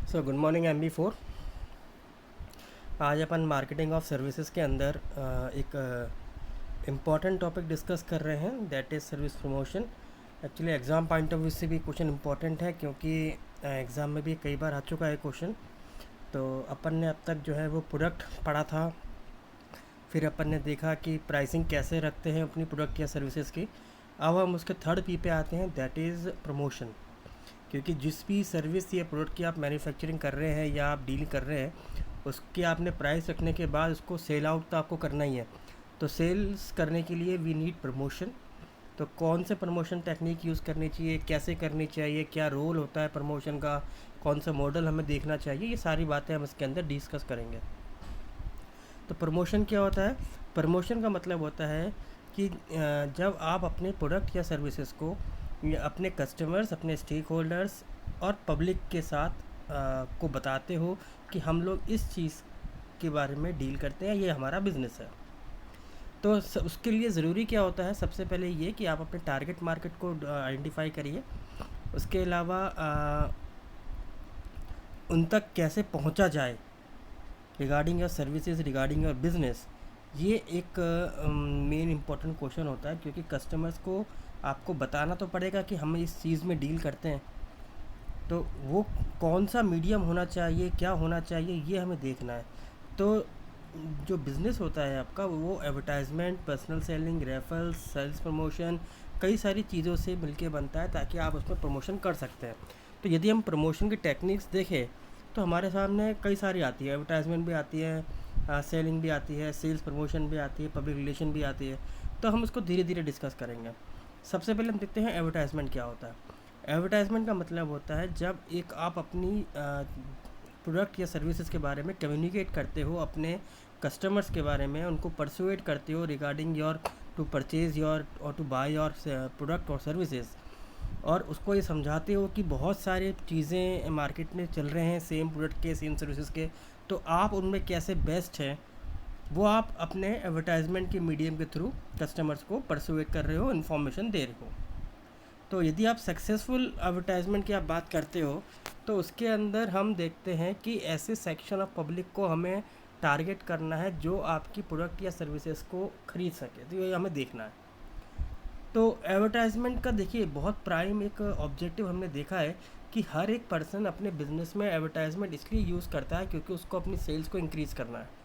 So good morning MB4। आज अपन marketing of services के अंदर एक इम्पॉर्टेंट टॉपिक डिस्कस कर रहे हैं, that is service promotion. Actually exam point of view से भी क्वेश्चन इम्पॉर्टेंट है, क्योंकि एग्ज़ाम में भी कई बार आ चुका है क्वेश्चन। तो अपन ने अब तक जो है वो प्रोडक्ट पढ़ा था, फिर अपन ने देखा कि प्राइसिंग कैसे रखते हैं अपनी प्रोडक्ट या सर्विसेज की। अब हम उसके थर्ड पी पे आते हैं, दैट इज़ प्रमोशन। क्योंकि जिस भी सर्विस या प्रोडक्ट की आप मैन्युफैक्चरिंग कर रहे हैं या आप डील कर रहे हैं, उसके आपने प्राइस रखने के बाद उसको सेल आउट तो आपको करना ही है। तो सेल्स करने के लिए वी नीड प्रमोशन। तो कौन से प्रमोशन टेक्निक यूज़ करनी चाहिए, कैसे करनी चाहिए, क्या रोल होता है प्रमोशन का, कौन सा मॉडल हमें देखना चाहिए, ये सारी बातें हम इसके अंदर डिस्कस करेंगे। तो प्रमोशन क्या होता है? प्रमोशन का मतलब होता है कि जब आप अपने प्रोडक्ट या सर्विसेज को अपने कस्टमर्स, अपने स्टेक होल्डर्स और पब्लिक के साथ को बताते हो कि हम लोग इस चीज़ के बारे में डील करते हैं, ये हमारा बिजनेस है। तो उसके लिए ज़रूरी क्या होता है? सबसे पहले ये कि आप अपने टारगेट मार्केट को आइडेंटिफाई करिए। उसके अलावा उन तक कैसे पहुंचा जाए regarding your services, regarding your business, ये एक मेन इम्पॉर्टेंट क्वेश्चन होता है। क्योंकि कस्टमर्स को आपको बताना तो पड़ेगा कि हम इस चीज़ में डील करते हैं, तो वो कौन सा मीडियम होना चाहिए, क्या होना चाहिए, ये हमें देखना है। तो जो बिज़नेस होता है आपका, वो advertisement, personal selling, referrals, sales promotion, कई सारी चीज़ों से मिलके बनता है, ताकि आप उसमें प्रमोशन कर सकते हैं। तो यदि हम प्रमोशन की टेक्निक्स देखें तो हमारे सामने कई सारी आती है। एडवर्टाइजमेंट भी आती है, सेलिंग भी आती है, सेल्स प्रमोशन भी आती है, पब्लिक रिलेशन भी आती है। तो हम उसको धीरे धीरे डिस्कस करेंगे। सबसे पहले हम देखते हैं एडवर्टाइजमेंट क्या होता है। एडवर्टाइजमेंट का मतलब होता है जब एक आप अपनी प्रोडक्ट या सर्विसेज के बारे में कम्युनिकेट करते हो, अपने कस्टमर्स के बारे में उनको परसुएट करते हो regarding your to purchase your और टू बाय योर प्रोडक्ट और सर्विसेज, और उसको ये समझाते हो कि बहुत सारी चीज़ें मार्केट में चल रहे हैं सेम प्रोडक्ट के, सेम सर्विसेज के, तो आप उनमें कैसे बेस्ट हैं, वो आप अपने एडवर्टाइजमेंट के मीडियम के थ्रू कस्टमर्स को परसुएट कर रहे हो, इन्फॉर्मेशन दे रहे हो। तो यदि आप सक्सेसफुल एडवर्टाइजमेंट की आप बात करते हो, तो उसके अंदर हम देखते हैं कि ऐसे सेक्शन ऑफ पब्लिक को हमें टारगेट करना है जो आपकी प्रोडक्ट या सर्विसेज को ख़रीद सके, तो ये हमें देखना है। तो एडवर्टाइजमेंट का देखिए बहुत प्राइम एक ऑब्जेक्टिव हमने देखा है कि हर एक पर्सन अपने बिजनेस में एडवर्टाइजमेंट इसलिए यूज़ करता है क्योंकि उसको अपनी सेल्स को इंक्रीज़ करना है।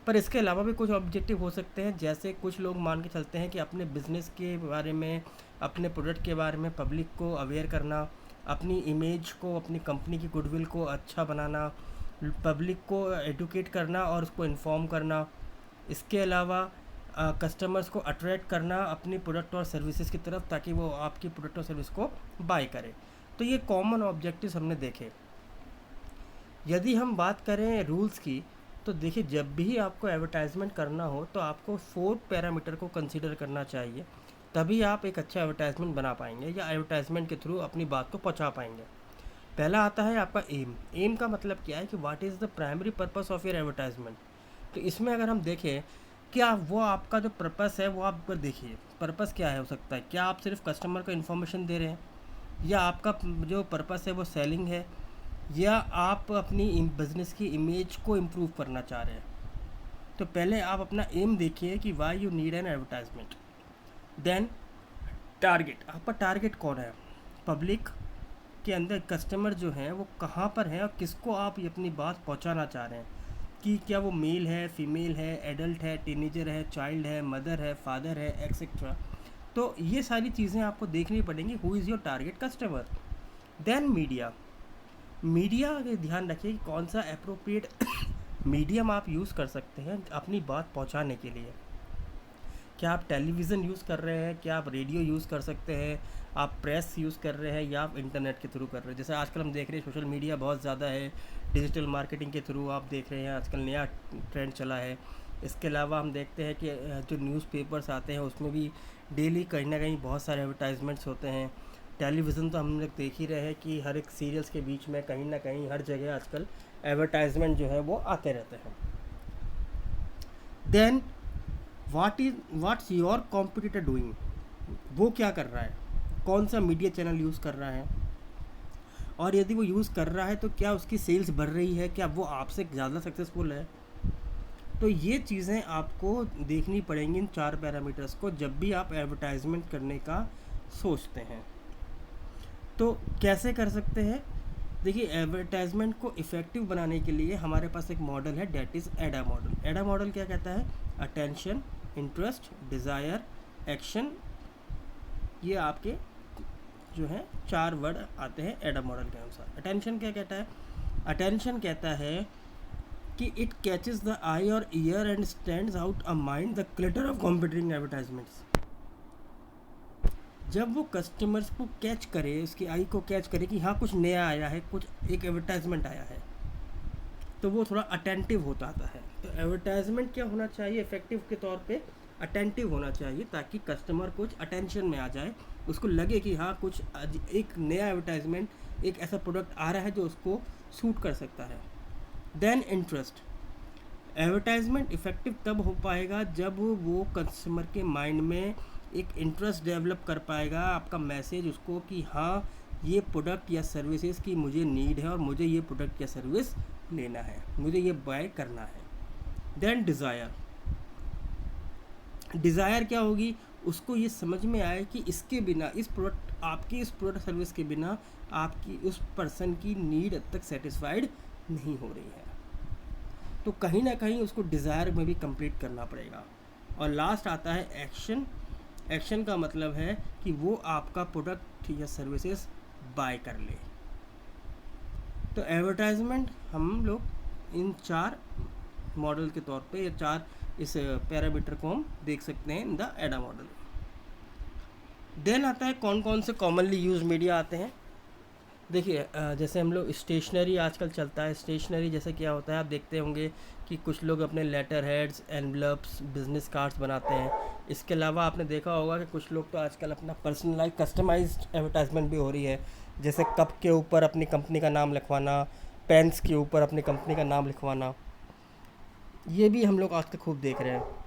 पर इसके अलावा भी कुछ ऑब्जेक्टिव हो सकते हैं, जैसे कुछ लोग मान के चलते हैं कि अपने बिजनेस के बारे में, अपने प्रोडक्ट के बारे में पब्लिक को अवेयर करना, अपनी इमेज को, अपनी कंपनी की गुडविल को अच्छा बनाना, पब्लिक को एडुकेट करना और उसको इन्फॉर्म करना। इसके अलावा कस्टमर्स को अट्रैक्ट करना अपनी प्रोडक्ट और सर्विसेज की तरफ, ताकि वो आपकी प्रोडक्ट और सर्विस को बाय करें। तो ये कॉमन ऑब्जेक्टिव्स हमने देखे। यदि हम बात करें रूल्स की, तो देखिए जब भी आपको एडवर्टाइजमेंट करना हो तो आपको 4 पैरामीटर को कंसीडर करना चाहिए, तभी आप एक अच्छा एडवर्टाइजमेंट बना पाएंगे या एडवर्टाइजमेंट के थ्रू अपनी बात को पहुंचा पाएंगे। पहला आता है आपका एम। एम का मतलब क्या है कि what is the primary purpose of your advertisement. तो इसमें अगर हम देखें, क्या वो आपका जो पर्पस है वो आप देखिए पर्पस क्या है हो सकता है। क्या आप सिर्फ कस्टमर को इन्फॉर्मेशन दे रहे हैं, या आपका जो पर्पस है वो सेलिंग है, या आप अपनी बिजनेस की इमेज को इम्प्रूव करना चाह रहे हैं। तो पहले आप अपना एम देखिए कि why you need an advertisement. Then target, आपका टारगेट कौन है, पब्लिक के अंदर कस्टमर जो हैं वो कहाँ पर हैं और किसको आप ये अपनी बात पहुँचाना चाह रहे हैं, कि क्या वो मेल है, फीमेल है, एडल्ट है, टीनेजर है, चाइल्ड है, मदर है, फादर है, एक्सेट्रा। तो ये सारी चीज़ें आपको देखनी पड़ेंगी, who is your target customer. Then media. Media का ध्यान रखिए कि कौन सा अप्रोप्रिएट मीडियम आप यूज़ कर सकते हैं अपनी बात पहुंचाने के लिए। क्या आप टेलीविज़न यूज़ कर रहे हैं, क्या आप रेडियो यूज़ कर सकते हैं, आप प्रेस यूज़ कर रहे हैं, या आप इंटरनेट के थ्रू कर रहे हैं। जैसे आजकल हम देख रहे हैं सोशल मीडिया बहुत ज़्यादा है, डिजिटल मार्केटिंग के थ्रू आप देख रहे हैं आजकल नया ट्रेंड चला है। इसके अलावा हम देखते हैं कि जो न्यूज़पेपर्स आते हैं उसमें भी डेली कहीं ना कहीं बहुत सारे एडवर्टाइजमेंट्स होते हैं। टेलीविज़न तो हम लोग देख ही रहे हैं कि हर एक सीरियल्स के बीच में कहीं ना कहीं हर जगह आजकल एडवर्टाइजमेंट जो है वो आते रहते हैं। Then what's your competitor doing, वो क्या कर रहा है, कौन सा मीडिया चैनल यूज़ कर रहा है, और यदि वो यूज़ कर रहा है तो क्या उसकी सेल्स बढ़ रही है, क्या वो आपसे ज़्यादा सक्सेसफुल है। तो ये चीज़ें आपको देखनी पड़ेंगी, इन 4 पैरामीटर्स को, जब भी आप एडवर्टाइजमेंट करने का सोचते हैं। तो कैसे कर सकते हैं? देखिए, एडवर्टाइजमेंट को इफ़ेक्टिव बनाने के लिए हमारे पास एक मॉडल है, डेट इज़ एडा मॉडल। एडा मॉडल क्या कहता है? अटेंशन, इंटरेस्ट, डिज़ायर, एक्शन, ये आपके जो है 4 वर्ड आते हैं एडा मॉडल के अनुसार। अटेंशन क्या कहता है? अटेंशन कहता है कि इट कैचेस द आई और year and stands out a mind the clutter of competing advertisements. जब वो कस्टमर्स को कैच करे, उसकी आई को कैच करे कि हाँ कुछ नया आया है, कुछ एक एडवर्टाइजमेंट आया है, तो वो थोड़ा अटेंटिव होता आता है। तो एडवर्टाइजमेंट क्या होना चाहिए इफेक्टिव के तौर पे? अटेंटिव होना चाहिए, ताकि कस्टमर कुछ अटेंशन में आ जाए, उसको लगे कि हाँ कुछ एक नया एडवर्टाइजमेंट, एक ऐसा प्रोडक्ट आ रहा है जो उसको सूट कर सकता है। Then interest. एडवर्टाइजमेंट इफेक्टिव तब हो पाएगा जब वो कस्टमर के माइंड में एक इंटरेस्ट डेवलप कर पाएगा, आपका मैसेज उसको, कि हाँ ये प्रोडक्ट या सर्विसेज की मुझे नीड है और मुझे ये प्रोडक्ट या सर्विस लेना है, मुझे ये बाय करना है। Then desire. डिज़ायर क्या होगी? उसको ये समझ में आए कि इसके बिना, इस प्रोडक्ट, आपकी इस प्रोडक्ट सर्विस के बिना आपकी उस पर्सन की नीड अब तक सेटिस्फाइड नहीं हो रही है, तो कहीं ना कहीं उसको डिज़ायर में भी कंप्लीट करना पड़ेगा। और लास्ट आता है एक्शन। एक्शन का मतलब है कि वो आपका प्रोडक्ट या सर्विसेज बाय कर ले। तो एडवर्टाइजमेंट हम लोग इन 4 मॉडल के तौर पे, या 4 इस पैरामीटर को हम देख सकते हैं इन द एडा मॉडल। देन आता है कौन कौन से कॉमनली यूज मीडिया आते हैं। देखिए, जैसे हम लोग स्टेशनरी आजकल चलता है, स्टेशनरी जैसे क्या होता है, आप देखते होंगे कि कुछ लोग अपने letter heads, envelopes, business cards बनाते हैं। इसके अलावा आपने देखा होगा कि कुछ लोग तो आजकल अपना पर्सनलाइज कस्टमाइज्ड एडवर्टाइजमेंट भी हो रही है, जैसे कप के ऊपर अपनी कंपनी का नाम लिखवाना, पेन्स के ऊपर अपनी कंपनी का नाम लिखवाना, ये भी हम लोग आजकल खूब देख रहे हैं।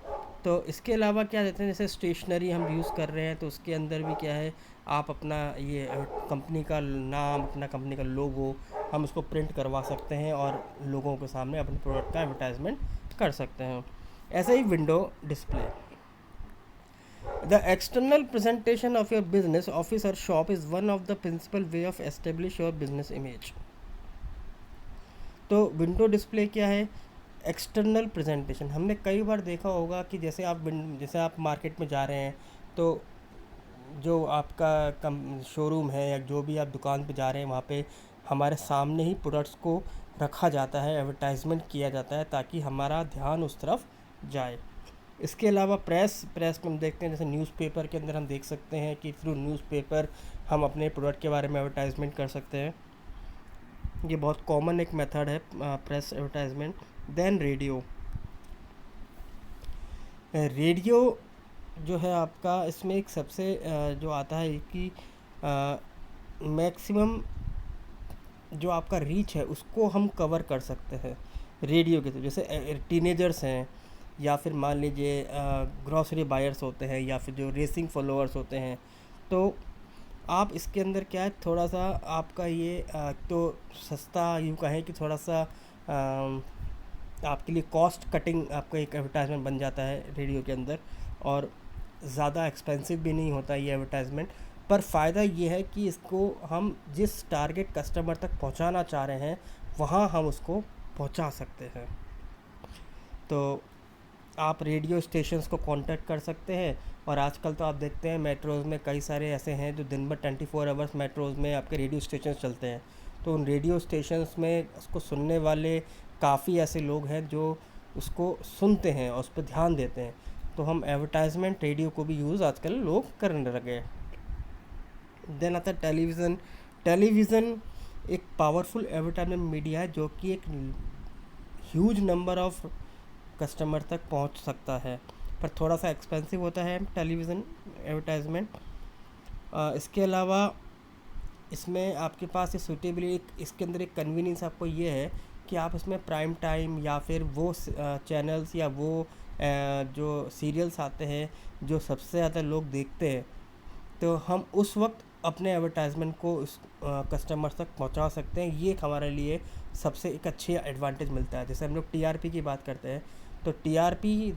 तो इसके अलावा क्या देते हैं, जैसे स्टेशनरी हम यूज़ कर रहे हैं, तो उसके अंदर भी क्या है, आप अपना ये कंपनी का नाम, अपना कंपनी का लोगो, हम उसको प्रिंट करवा सकते हैं और लोगों के सामने अपने प्रोडक्ट का एडवर्टाइजमेंट कर सकते हैं। ऐसे ही window display. The external presentation of your business office और shop is one of the principal way of establish your business image. तो विंडो डिस्प्ले क्या है? External presentation. हमने कई बार देखा होगा कि जैसे आप मार्केट में जा रहे हैं, तो जो आपका शोरूम है या जो भी आप दुकान पे जा रहे हैं, वहाँ पे हमारे सामने ही प्रोडक्ट्स को रखा जाता है, एडवर्टाइजमेंट किया जाता है, ताकि हमारा ध्यान उस तरफ जाए। इसके अलावा प्रेस में हम देखते हैं, जैसे न्यूज़पेपर के अंदर हम देख सकते हैं कि थ्रू न्यूज़पेपर हम अपने प्रोडक्ट के बारे में एडवर्टाइजमेंट कर सकते हैं। ये बहुत कॉमन एक मेथड है press advertisement. Then radio. Radio जो है आपका, इसमें एक सबसे जो आता है कि मैक्सिमम जो आपका रीच है उसको हम कवर कर सकते हैं रेडियो के थ्रू। जैसे टीनेजर्स हैं, या फिर मान लीजिए ग्रॉसरी बायर्स होते हैं, या फिर जो रेसिंग फॉलोअर्स होते हैं, तो आप इसके अंदर क्या है, थोड़ा सा आपका ये तो सस्ता यूँ कहें कि थोड़ा सा आपके लिए कॉस्ट कटिंग आपका एक एडवर्टाइजमेंट बन जाता है रेडियो के अंदर, और ज़्यादा एक्सपेंसिव भी नहीं होता ये एडवर्टाइजमेंट। पर फ़ायदा ये है कि इसको हम जिस टारगेट कस्टमर तक पहुंचाना चाह रहे हैं, वहां हम उसको पहुंचा सकते हैं। तो आप रेडियो स्टेशंस को कांटेक्ट कर सकते हैं, और आजकल तो आप देखते हैं मेट्रोज़ में कई सारे ऐसे हैं जो दिन भर 24 आवर्स मेट्रोज़ में आपके रेडियो स्टेशंस चलते हैं। तो उन रेडियो स्टेशंस में उसको सुनने वाले काफ़ी ऐसे लोग हैं जो उसको सुनते हैं और उस पर ध्यान देते हैं। तो हम एडवर्टाइजमेंट रेडियो को भी यूज़ आजकल लोग करने लगे। देन आता है टेलीविज़न। टेलीविज़न एक पावरफुल एडवर्टाइजमेंट मीडिया है जो कि एक ह्यूज नंबर ऑफ कस्टमर तक पहुंच सकता है, पर थोड़ा सा एक्सपेंसिव होता है टेलीविज़न एडवर्टाइजमेंट। इसके अलावा इसमें आपके पास ये सूटेबिलिटी, इसके अंदर एक कन्वीनियंस आपको ये है कि आप इसमें प्राइम टाइम या फिर वो चैनल्स या वो जो सीरियल्स आते हैं जो सबसे ज़्यादा लोग देखते हैं, तो हम उस वक्त अपने एडवर्टाइजमेंट को उस कस्टमर्स तक पहुंचा सकते हैं। ये एक हमारे लिए सबसे एक अच्छी एडवांटेज मिलता है। जैसे हम लोग टीआरपी की बात करते हैं, तो टीआरपी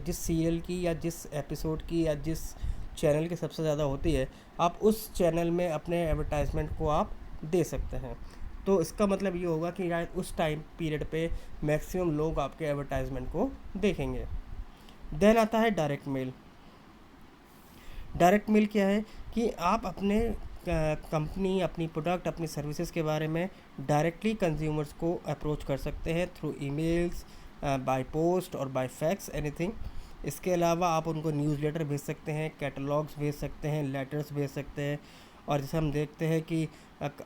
जिस सीरियल की या जिस एपिसोड की या जिस चैनल की सबसे ज़्यादा होती है, आप उस चैनल में अपने एडवर्टाइजमेंट को आप दे सकते हैं। तो इसका मतलब ये होगा कि शायद उस टाइम पीरियड पे मैक्सिमम लोग आपके एडवर्टाइजमेंट को देखेंगे। देन आता है डायरेक्ट मेल। डायरेक्ट मेल क्या है कि आप अपने कंपनी, अपनी प्रोडक्ट, अपनी सर्विसेज के बारे में डायरेक्टली कंज्यूमर्स को अप्रोच कर सकते हैं थ्रू ईमेल्स, बाय पोस्ट और बाय फैक्स, एनीथिंग। इसके अलावा आप उनको न्यूज़लेटर भेज सकते हैं, कैटलॉग्स भेज सकते हैं, लेटर्स भेज सकते हैं। और जैसे हम देखते हैं कि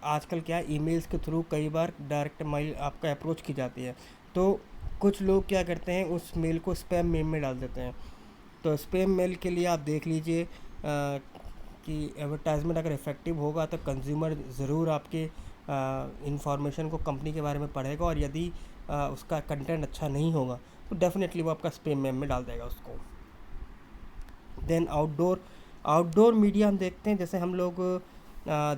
आजकल क्या ईमेल्स के थ्रू कई बार डायरेक्ट मेल आपका अप्रोच की जाती है, तो कुछ लोग क्या करते हैं उस मेल को स्पैम मेल में डाल देते हैं। तो स्पैम मेल के लिए आप देख लीजिए कि एडवर्टाइजमेंट अगर इफ़ेक्टिव होगा तो कंज्यूमर ज़रूर आपके इंफॉर्मेशन को, कंपनी के बारे में पढ़ेगा, और यदि उसका कंटेंट अच्छा नहीं होगा तो डेफिनेटली वो आपका स्पैम मेल में डाल देगा उसको। देन आउटडोर मीडिया हम देखते हैं, जैसे हम लोग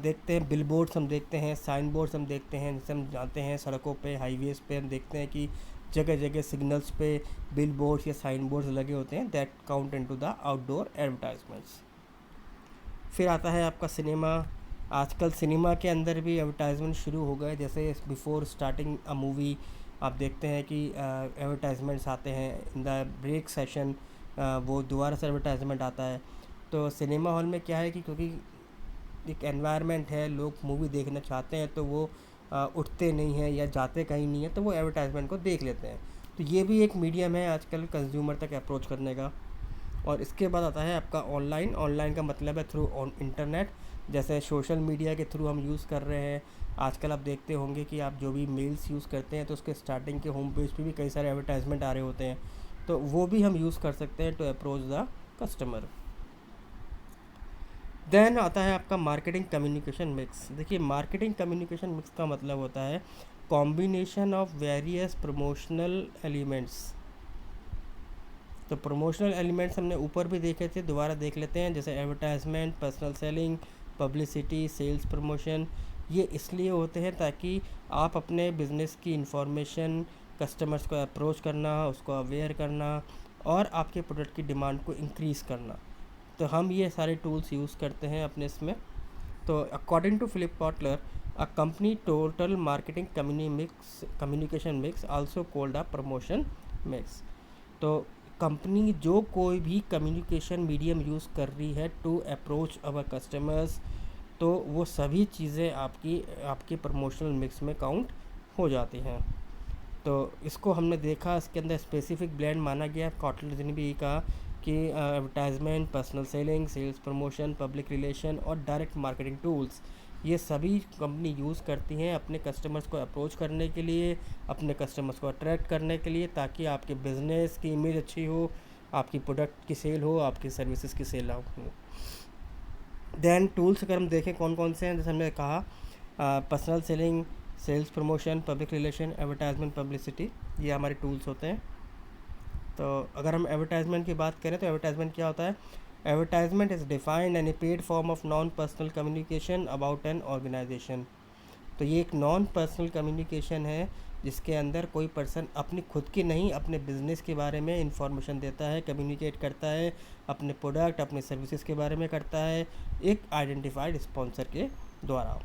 देखते हैं बिलबोर्ड्स, हम देखते हैं साइन बोर्ड्स, हम देखते हैं, जैसे हम जानते हैं सड़कों पे, हाईवेज़ पे हम देखते हैं कि जगह जगह सिग्नल्स पे बिल बोर्ड्स या साइन बोर्ड्स लगे होते हैं, that count into the outdoor advertisements. फिर आता है आपका सिनेमा। आजकल सिनेमा के अंदर भी एडवर्टाइजमेंट शुरू हो गए। जैसे बिफोर स्टार्टिंग अ मूवी आप देखते हैं कि एडवर्टाइजमेंट्स आते हैं, इन द ब्रेक सेशन वो दोबारा से एडवर्टाइजमेंट आता है। तो सिनेमा हॉल में क्या है कि क्योंकि एक एनवायरनमेंट है, लोग मूवी देखना चाहते हैं, तो वो उठते नहीं हैं या जाते कहीं नहीं है, तो वो एडवर्टाइजमेंट को देख लेते हैं। तो ये भी एक मीडियम है आजकल कंज्यूमर तक अप्रोच करने का। और इसके बाद आता है आपका ऑनलाइन। ऑनलाइन का मतलब है थ्रू ऑन इंटरनेट, जैसे सोशल मीडिया के थ्रू हम यूज़ कर रहे हैं। आजकल आप देखते होंगे कि आप जो भी मेल्स यूज़ करते हैं तो उसके स्टार्टिंग के होम पेज पे भी कई सारे एडवर्टाइजमेंट आ रहे होते हैं, तो वो भी हम यूज़ कर सकते हैं to approach the customer. Then आता है आपका मार्केटिंग कम्युनिकेशन मिक्स। देखिए मार्केटिंग कम्युनिकेशन मिक्स का मतलब होता है combination of various promotional elements. तो प्रमोशनल एलिमेंट्स हमने ऊपर भी देखे थे, दोबारा देख लेते हैं। जैसे advertisement, personal selling, publicity, sales promotion. ये इसलिए होते हैं ताकि आप अपने बिजनेस की इंफॉर्मेशन, कस्टमर्स को अप्रोच करना, उसको अवेयर करना और आपके प्रोडक्ट की डिमांड को इंक्रीज़ करना। तो हम ये सारे टूल्स यूज़ करते हैं अपने इसमें। तो according to Philip Kotler, a company total marketing communication mix also called a promotion mix. तो कंपनी जो कोई भी कम्युनिकेशन मीडियम यूज़ कर रही है टू अप्रोच अवर कस्टमर्स, तो वो सभी चीज़ें आपकी प्रमोशनल मिक्स में काउंट हो जाती हैं। तो इसको हमने देखा, इसके अंदर स्पेसिफिक ब्रांड माना गया। कॉटलर ने भी कहा कि advertisement, personal selling, sales promotion, public relation और डायरेक्ट मार्केटिंग टूल्स, ये सभी कंपनी यूज़ करती हैं अपने कस्टमर्स को अप्रोच करने के लिए, अपने कस्टमर्स को अट्रैक्ट करने के लिए, ताकि आपके बिज़नेस की इमेज अच्छी हो, आपकी प्रोडक्ट की सेल हो, आपकी सर्विसेज की सेल हो। देन टूल्स अगर हम देखें कौन कौन से हैं, जैसे हमने कहा personal selling, sales promotion, public relation, advertisement, publicity, ये हमारे टूल्स होते हैं। तो अगर हम एडवर्टाइजमेंट की बात करें तो एडवर्टाइजमेंट क्या होता है? Advertisement is defined and a paid form of non personal communication about an organization. तो ये एक नॉन पर्सनल कम्युनिकेशन है जिसके अंदर कोई पर्सन अपनी खुद की नहीं, अपने बिजनेस के बारे में इंफॉर्मेशन देता है, कम्युनिकेट करता है, अपने प्रोडक्ट, अपने सर्विसेज के बारे में करता है, एक आइडेंटिफाइड स्पॉन्सर के द्वारा।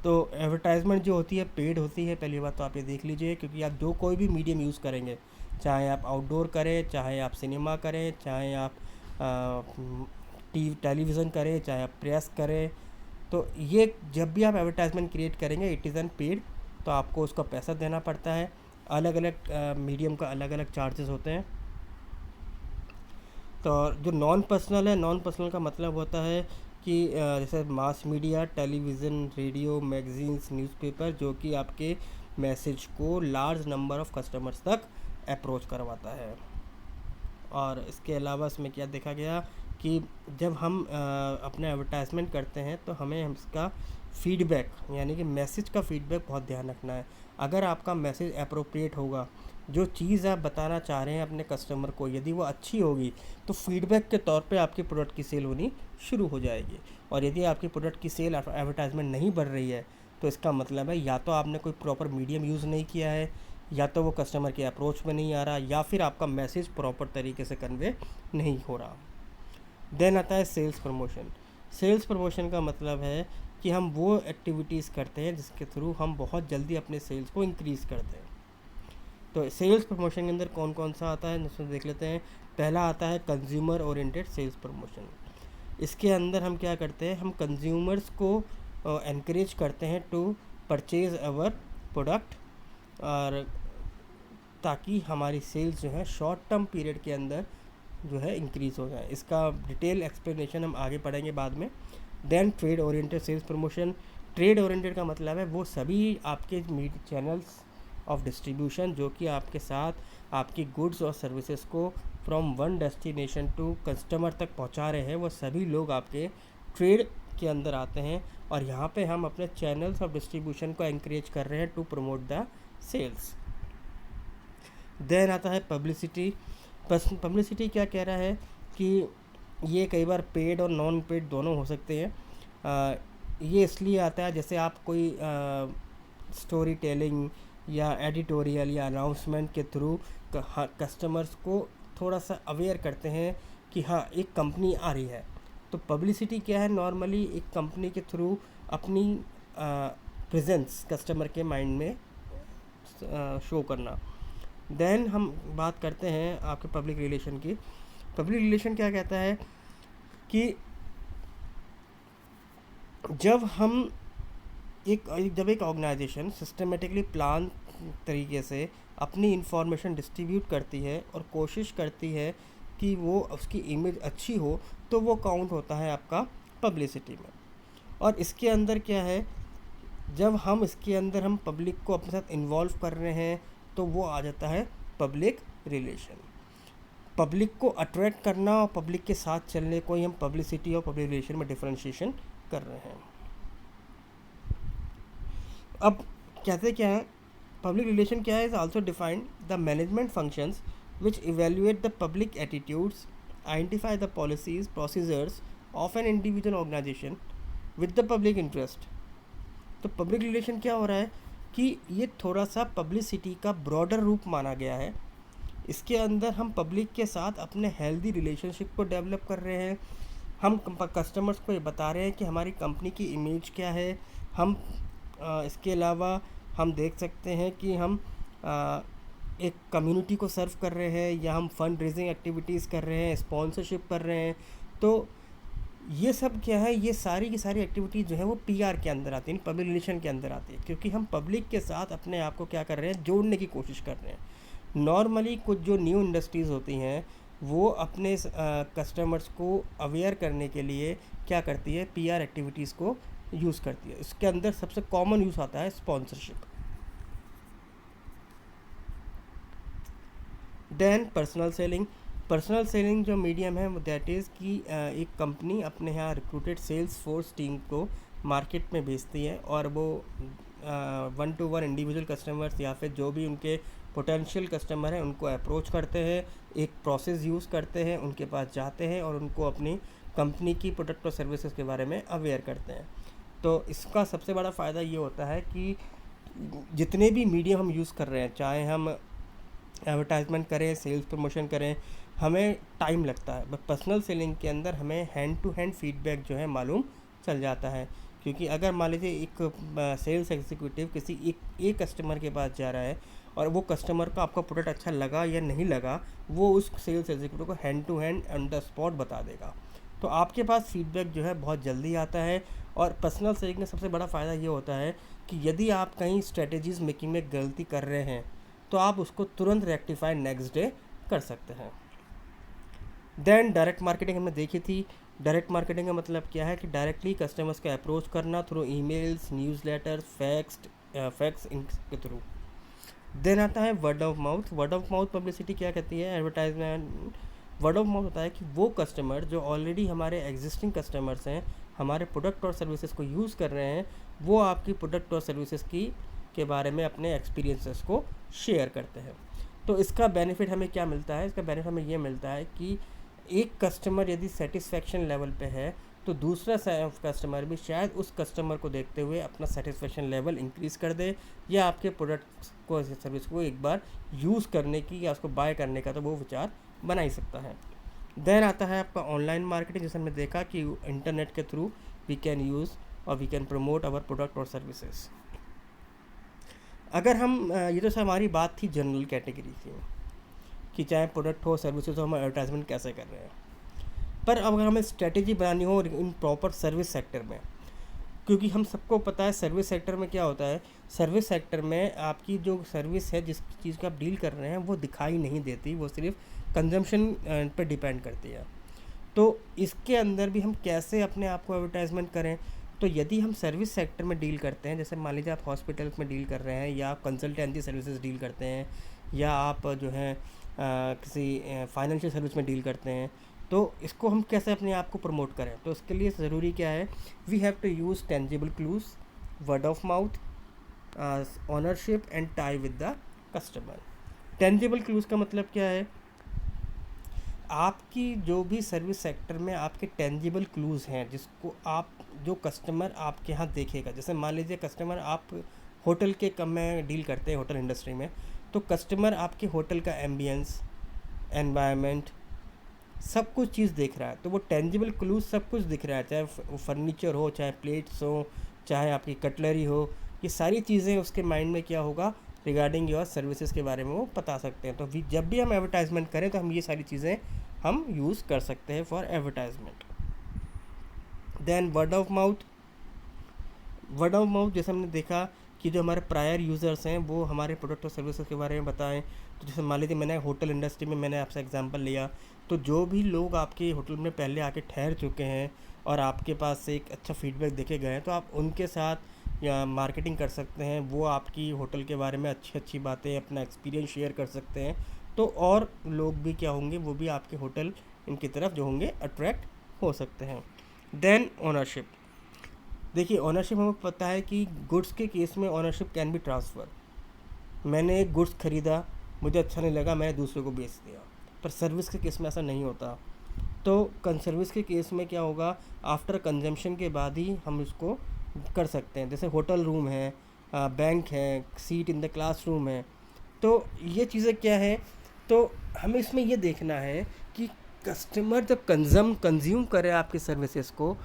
तो एडवर्टाइजमेंट जो होती है पेड होती है, पहली बात तो आप ये देख लीजिए, क्योंकि आप जो कोई भी मीडियम यूज़ करेंगे, चाहे आप आउटडोर करें, चाहे आप सिनेमा करें, चाहे आप टेलीविज़न करें, चाहे आप प्रेस करें, तो ये जब भी आप एडवर्टाइजमेंट क्रिएट करेंगे इट इज़ एन पेड, तो आपको उसका पैसा देना पड़ता है। अलग अलग मीडियम का अलग अलग चार्जेस होते हैं। तो जो नॉन पर्सनल है, नॉन पर्सनल का मतलब होता है कि जैसे mass media, television, radio, magazines, newspaper, जो कि आपके मैसेज को लार्ज नंबर ऑफ कस्टमर्स तक अप्रोच करवाता है। और इसके अलावा इसमें क्या देखा गया कि जब हम अपना एडवर्टाइजमेंट करते हैं तो हमें इसका फीडबैक यानी कि मैसेज का फीडबैक बहुत ध्यान रखना है। अगर आपका मैसेज अप्रोप्रिएट होगा, जो चीज़ आप बताना चाह रहे हैं अपने कस्टमर को, यदि वो अच्छी होगी तो फीडबैक के तौर पे आपके प्रोडक्ट की सेल होनी शुरू हो जाएगी। और यदि आपकी प्रोडक्ट की सेल एडवर्टाइजमेंट नहीं बढ़ रही है तो इसका मतलब है या तो आपने कोई प्रॉपर मीडियम यूज़ नहीं किया है, या तो वो कस्टमर के अप्रोच में नहीं आ रहा, या फिर आपका मैसेज प्रॉपर तरीके से कन्वे नहीं हो रहा। देन आता है सेल्स प्रमोशन। सेल्स प्रमोशन का मतलब है कि हम वो एक्टिविटीज़ करते हैं जिसके थ्रू हम बहुत जल्दी अपने सेल्स को इंक्रीज़ करते हैं। तो सेल्स प्रमोशन के अंदर कौन कौन सा आता है उसमें देख लेते हैं। पहला आता है कंज्यूमर ओरिएंटेड सेल्स प्रमोशन। इसके अंदर हम क्या करते हैं, हम कंज्यूमर्स को एनकरेज करते हैं टू परचेज़ अवर प्रोडक्ट, और ताकि हमारी सेल्स जो है शॉर्ट टर्म पीरियड के अंदर जो है इंक्रीज़ हो जाए। इसका डिटेल एक्सप्लेनेशन हम आगे पढ़ेंगे बाद में। Then trade oriented sales promotion. Trade oriented का मतलब है वो सभी आपके चैनल्स ऑफ डिस्ट्रीब्यूशन जो कि आपके साथ आपकी गुड्स और सर्विसेज को from one destination to customer तक पहुंचा रहे हैं, वो सभी लोग आपके ट्रेड के अंदर आते हैं। और यहाँ पे हम अपने चैनल्स ऑफ डिस्ट्रीब्यूशन को एनकरेज कर रहे हैं to promote the sales. Then आता है पब्लिसिटी। पब्लिसिटी क्या कह रहा है कि ये कई बार पेड और नॉन पेड दोनों हो सकते हैं। ये इसलिए आता है जैसे आप कोई स्टोरी टेलिंग या एडिटोरियल या अनाउंसमेंट के थ्रू कस्टमर्स को थोड़ा सा अवेयर करते हैं कि हाँ एक कंपनी आ रही है। तो पब्लिसिटी क्या है, नॉर्मली एक कंपनी के थ्रू अपनी प्रेजेंस कस्टमर के माइंड में शो करना। देन हम बात करते हैं आपके पब्लिक रिलेशन की। पब्लिक रिलेशन क्या कहता है कि जब एक ऑर्गेनाइजेशन सिस्टमेटिकली प्लान तरीके से अपनी इंफॉर्मेशन डिस्ट्रीब्यूट करती है और कोशिश करती है कि वो उसकी इमेज अच्छी हो, तो वो काउंट होता है आपका पब्लिसिटी में। और इसके अंदर क्या है, जब हम इसके अंदर हम पब्लिक को अपने साथ इन्वॉल्व कर रहे हैं तो वो आ जाता है पब्लिक रिलेशन। पब्लिक को अट्रैक्ट करना और पब्लिक के साथ चलने को ही हम पब्लिसिटी और पब्लिक रिलेशन में डिफरेंशिएशन कर रहे हैं। अब कहते क्या है, पब्लिक रिलेशन क्या है, is also defined the management functions which evaluate the public attitudes, identify the policies procedures of an individual organization with the public interest. तो पब्लिक रिलेशन क्या हो रहा है कि ये थोड़ा सा पब्लिसिटी का ब्रॉडर रूप माना गया है। इसके अंदर हम पब्लिक के साथ अपने हेल्दी रिलेशनशिप को डेवलप कर रहे हैं। हम कस्टमर्स को ये बता रहे हैं कि हमारी कंपनी की इमेज क्या है। हम इसके अलावा हम देख सकते हैं कि हम एक कम्युनिटी को सर्व कर रहे हैं, या हम फंड रेजिंग एक्टिविटीज़ कर रहे हैं, स्पॉन्सरशिप कर रहे हैं। तो ये सब क्या है, ये सारी की सारी एक्टिविटीज़ जो है वो पीआर के अंदर आती है, पब्लिक रिलेशन के अंदर आती है, क्योंकि हम पब्लिक के साथ अपने आप को क्या कर रहे हैं, जोड़ने की कोशिश कर रहे हैं। नॉर्मली कुछ जो न्यू इंडस्ट्रीज़ होती हैं वो अपने कस्टमर्स को अवेयर करने के लिए क्या करती है, पीआर एक्टिविटीज़ को यूज़ करती है। इसके अंदर सबसे कॉमन यूज़ आता है sponsorship. Then personal selling. Personal selling जो मीडियम है दैट इज़ कि एक कंपनी अपने यहाँ रिक्रूटेड सेल्स फोर्स टीम को मार्केट में भेजती है, और वो 1-to-1 इंडिविजुअल कस्टमर्स या फिर जो भी उनके पोटेंशियल कस्टमर हैं उनको अप्रोच करते हैं, एक प्रोसेस यूज़ करते हैं, उनके पास जाते हैं और उनको अपनी कंपनी की प्रोडक्ट और सर्विसेज के बारे में अवेयर करते हैं। तो इसका सबसे बड़ा फ़ायदा ये होता है कि जितने भी मीडियम हम यूज़ कर रहे हैं, चाहे हम एडवर्टाइजमेंट करें, सेल्स प्रमोशन करें, हमें टाइम लगता है। बट पर्सनल सेलिंग के अंदर हमें हैंड टू हैंड फीडबैक जो है मालूम चल जाता है। क्योंकि अगर मान लीजिए एक सेल्स एग्जीक्यूटिव किसी एक कस्टमर के पास जा रहा है और वो कस्टमर को आपका प्रोडक्ट अच्छा लगा या नहीं लगा, वो उस सेल्स एग्जीक्यूटिव को hand to hand on the spot बता देगा। तो आपके पास फीडबैक जो है बहुत जल्दी आता है। और पर्सनल सेलिंग में सबसे बड़ा फ़ायदा ये होता है कि यदि आप कहीं स्ट्रेटेजीज मेकिंग में गलती कर रहे हैं तो आप उसको तुरंत रेक्टिफाई नेक्स्ट डे कर सकते हैं। देन डायरेक्ट मार्केटिंग हमने देखी थी। डायरेक्ट मार्केटिंग का मतलब क्या है कि डायरेक्टली कस्टमर्स को अप्रोच करना थ्रू ईमेल्स, न्यूज़लेटर्स, फैक्स इनके थ्रू। देन आता है word of mouth. Word of mouth publicity क्या कहती है, एडवर्टाइजमेंट। वर्ड ऑफ माउथ होता है कि वो कस्टमर जो ऑलरेडी हमारे एग्जिस्टिंग कस्टमर्स हैं हमारे प्रोडक्ट और सर्विसेज को यूज़ कर रहे हैं वो आपकी प्रोडक्ट और सर्विसेज की के बारे में अपने एक्सपीरियंसेस को शेयर करते हैं। तो इसका बेनिफिट हमें क्या मिलता है? इसका बेनिफिट हमें ये मिलता है कि एक कस्टमर यदि सेटिस्फेक्शन लेवल पे है तो दूसरा कस्टमर भी शायद उस कस्टमर को देखते हुए अपना सेटिस्फेक्शन लेवल इंक्रीज़ कर दे, या आपके प्रोडक्ट्स को सर्विस को एक बार यूज़ करने की या उसको बाय करने का तो वो विचार बना ही सकता है। देन आता है आपका ऑनलाइन मार्केटिंग, जैसे हमने देखा कि इंटरनेट के थ्रू वी कैन यूज़ और we can promote our product और सर्विसेज। अगर हम ये तो हमारी बात थी जनरल कैटेगरी की कि चाहे प्रोडक्ट हो सर्विसेज हो हम एडवर्टाइजमेंट कैसे कर रहे हैं, पर अब अगर हमें स्ट्रेटेजी बनानी हो इन प्रॉपर सर्विस सेक्टर में, क्योंकि हम सबको पता है सर्विस सेक्टर में क्या होता है, सर्विस सेक्टर में आपकी जो सर्विस है जिस चीज़ का आप डील कर रहे हैं वो दिखाई नहीं देती, वो सिर्फ कंजम्पशन पर डिपेंड करती है। तो इसके अंदर भी हम कैसे अपने आप को एडवर्टाइजमेंट करें? तो यदि हम सर्विस सेक्टर में डील करते हैं, जैसे मान लीजिए आप हॉस्पिटल्स में डील कर रहे हैं, या आप कंसल्टेंसी सर्विसेज डील करते हैं, या आप जो है किसी फाइनेंशियल सर्विस में डील करते हैं, तो इसको हम कैसे अपने आप को प्रमोट करें? तो इसके लिए ज़रूरी क्या है, we have to use tangible clues, word of mouth, ownership and tie with the customer. Tangible clues का मतलब क्या है? आपकी जो भी सर्विस सेक्टर में आपके टेंजिबल क्लूज़ हैं जिसको आप जो कस्टमर आपके यहाँ देखेगा, जैसे मान लीजिए कस्टमर आप होटल के कम में डील करते हैं होटल इंडस्ट्री में, तो कस्टमर आपके होटल का एम्बियंस, एनवायरनमेंट, सब कुछ चीज़ देख रहा है, तो वो टेंजिबल क्लूज सब कुछ दिख रहा है, चाहे फर्नीचर हो, चाहे प्लेट्स हो, चाहे आपकी कटलरी हो, ये सारी चीज़ें उसके माइंड में क्या होगा रिगार्डिंग योर सर्विसेज के बारे में वो बता सकते हैं। तो जब भी हम एडवर्टाइजमेंट करें तो हम ये सारी चीज़ें हम यूज़ कर सकते हैं for advertisement. Then word of mouth, word of mouth जैसे हमने देखा कि जो हमारे प्रायर यूज़र्स हैं वो हमारे प्रोडक्ट और सर्विसेज के बारे में बताएं। तो जैसे मान लीजिए मैंने होटल इंडस्ट्री में मैंने आपसे एग्जांपल लिया, तो जो भी लोग आपके होटल में पहले आके ठहर चुके हैं और आपके पास से एक अच्छा फीडबैक देके गए हैं, तो आप उनके साथ या मार्केटिंग कर सकते हैं, वो आपकी होटल के बारे में अच्छी अच्छी बातें अपना एक्सपीरियंस शेयर कर सकते हैं, तो और लोग भी क्या होंगे, वो भी आपके होटल इनकी तरफ जो होंगे अट्रैक्ट हो सकते हैं। देन ओनरशिप, देखिए ओनरशिप हमें पता है कि गुड्स के केस में ओनरशिप कैन बी ट्रांसफ़र। मैंने एक गुड्स ख़रीदा, मुझे अच्छा नहीं लगा, मैंने दूसरे को बेच दिया, पर सर्विस के केस में ऐसा नहीं होता। तो सर्विस के केस में क्या होगा, आफ्टर कंजम्पशन के बाद ही हम इसको कर सकते हैं। जैसे होटल रूम है, बैंक है, सीट इन द क्लासरूम है, तो ये चीज़ें क्या है, तो हमें इसमें ये देखना है कि कस्टमर जब कंज्यूम करे आपके सर्विसेज को,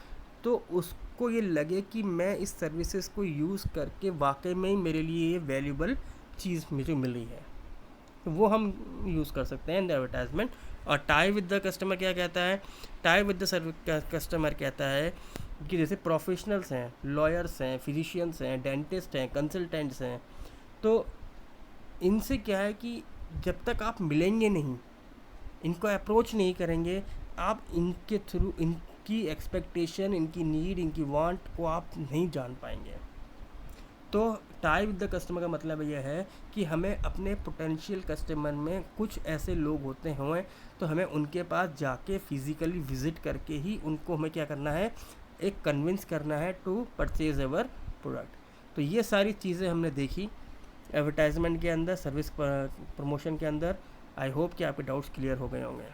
तो उसको ये लगे कि मैं इस सर्विसेज को यूज़ करके वाकई में ही मेरे लिए ये वैल्यूबल चीज़ मुझे मिली है, तो वो हम यूज़ कर सकते हैं इन द एडवर्टाइजमेंट। और टाई विद द कस्टमर क्या कहता है, टाई विद द कस्टमर कहता है कि जैसे प्रोफेशनल्स हैं, लॉयर्स हैं, फिजिशियंस हैं, डेंटिस्ट हैं, कंसल्टेंट्स हैं, तो इनसे क्या है कि जब तक आप मिलेंगे नहीं, इनको अप्रोच नहीं करेंगे, आप इनके थ्रू इनकी एक्सपेक्टेशन, इनकी नीड, इनकी वांट को आप नहीं जान पाएंगे। तो टाई विद द कस्टमर का मतलब यह है कि हमें अपने पोटेंशियल कस्टमर में कुछ ऐसे लोग होते हैं, तो हमें उनके पास जाके फिज़िकली विज़िट करके ही उनको हमें क्या करना है, एक कन्विंस करना है टू परचेज अवर प्रोडक्ट। तो ये सारी चीज़ें हमने देखी एडवर्टाइजमेंट के अंदर, सर्विस प्रमोशन के अंदर। आई होप कि आपके डाउट्स क्लियर हो गए होंगे।